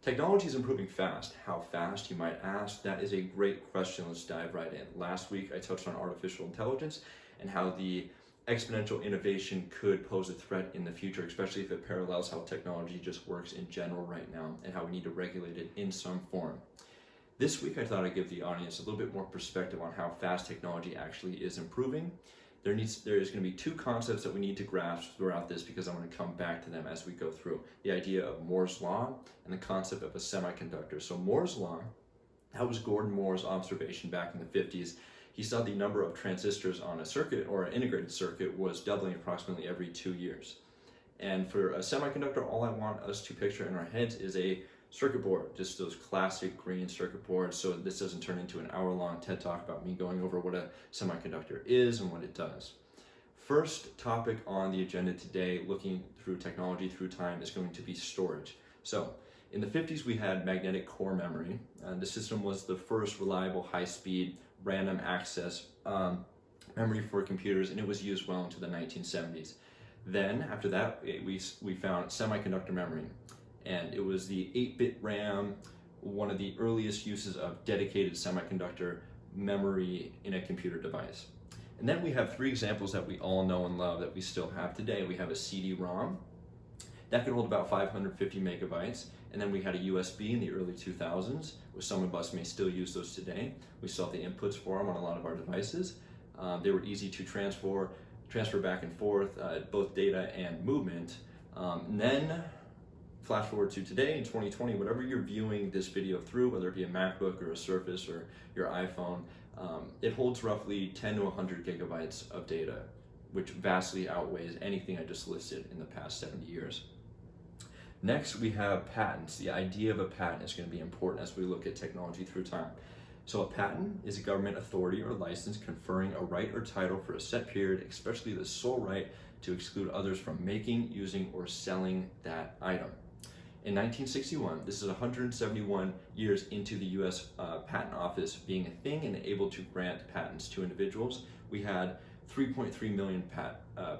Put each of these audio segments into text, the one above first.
Technology is improving fast. How fast, you might ask? That is a great question. Let's dive right in. Last week, I touched on artificial intelligence and how the exponential innovation could pose a threat in the future, especially if it parallels how technology just works in general right now and how we need to regulate it in some form. This week, I thought I'd give the audience a little bit more perspective on how fast technology actually is improving. There is going to be two concepts that we need to grasp throughout this because I'm going to come back to them as we go through. The idea of Moore's Law and the concept of a semiconductor. So Moore's Law, that was Gordon Moore's observation back in the 50s. He saw the number of transistors on a circuit or an integrated circuit was doubling approximately every 2 years. And for a semiconductor, all I want us to picture in our heads is a circuit board, just those classic green circuit boards, so this doesn't turn into an hour-long TED Talk about me going over what a semiconductor is and what it does. First topic on the agenda today, looking through technology through time, is going to be storage. So in the 50s, we had magnetic core memory. The system was the first reliable, high-speed, random access memory for computers, and it was used well into the 1970s. Then, after that, we found semiconductor memory. And it was the 8-bit RAM, one of the earliest uses of dedicated semiconductor memory in a computer device. And then we have three examples that we all know and love that we still have today. We have a CD-ROM that could hold about 550 megabytes. And then we had a USB in the early 2000s, which some of us may still use those today. We still have the inputs for them on a lot of our devices. They were easy to transfer back and forth, both data and movement. And then flash forward to today in 2020, whatever you're viewing this video through, whether it be a MacBook or a Surface or your iPhone, it holds roughly 10 to 100 gigabytes of data, which vastly outweighs anything I just listed in the past 70 years. Next, we have patents. The idea of a patent is going to be important as we look at technology through time. So a patent is a government authority or license conferring a right or title for a set period, especially the sole right to exclude others from making, using, or selling that item. In 1961, this is 171 years into the US Patent Office being a thing and able to grant patents to individuals, we had 3.3 million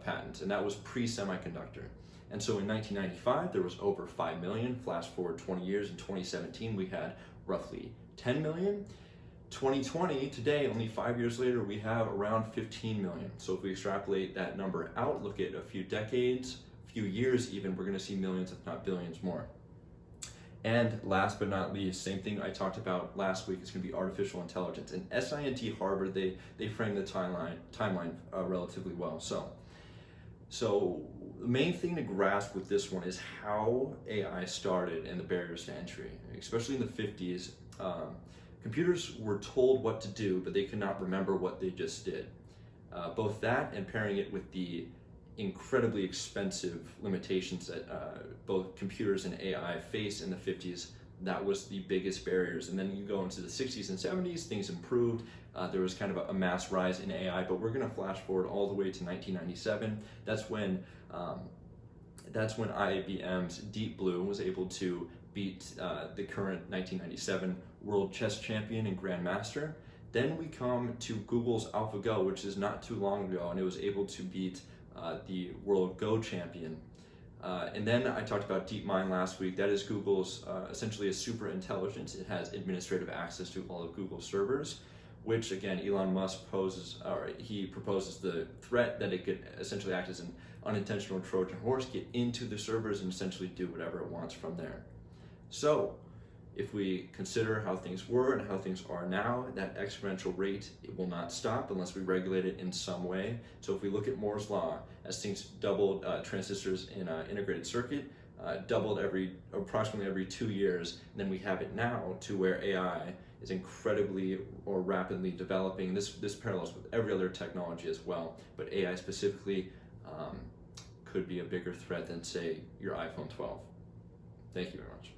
patents, and that was pre-semiconductor. And so in 1995, there was over 5 million. Flash forward 20 years, in 2017, we had roughly 10 million. 2020, today, only 5 years later, we have around 15 million. So if we extrapolate that number out, look at a few decades, few years even, we're going to see millions, if not billions more. And last but not least, same thing I talked about last week, is going to be artificial intelligence. And SINT Harvard, they frame the timeline relatively well. So the main thing to grasp with this one is how AI started and the barriers to entry. Especially in the 50s, computers were told what to do, but they could not remember what they just did. Both that and pairing it with the incredibly expensive limitations that both computers and AI face in the 50s, that was the biggest barriers. And then you go into the 60s and 70s, things improved. There was kind of a mass rise in AI, but we're going to flash forward all the way to 1997. That's when IBM's Deep Blue was able to beat the current 1997 world chess champion and grandmaster. Then we come to Google's AlphaGo, which is not too long ago, and it was able to beat the world Go champion. And then I talked about DeepMind last week. That is Google's essentially a super intelligence. It has administrative access to all of Google's servers, which again, Elon Musk proposes the threat that it could essentially act as an unintentional Trojan horse, get into the servers and essentially do whatever it wants from there. So if we consider how things were and how things are now, that exponential rate, it will not stop unless we regulate it in some way. So if we look at Moore's Law, as things doubled, transistors in an integrated circuit doubled approximately every 2 years, and then we have it now to where AI is incredibly or rapidly developing. This parallels with every other technology as well, but AI specifically could be a bigger threat than, say, your iPhone 12. Thank you very much.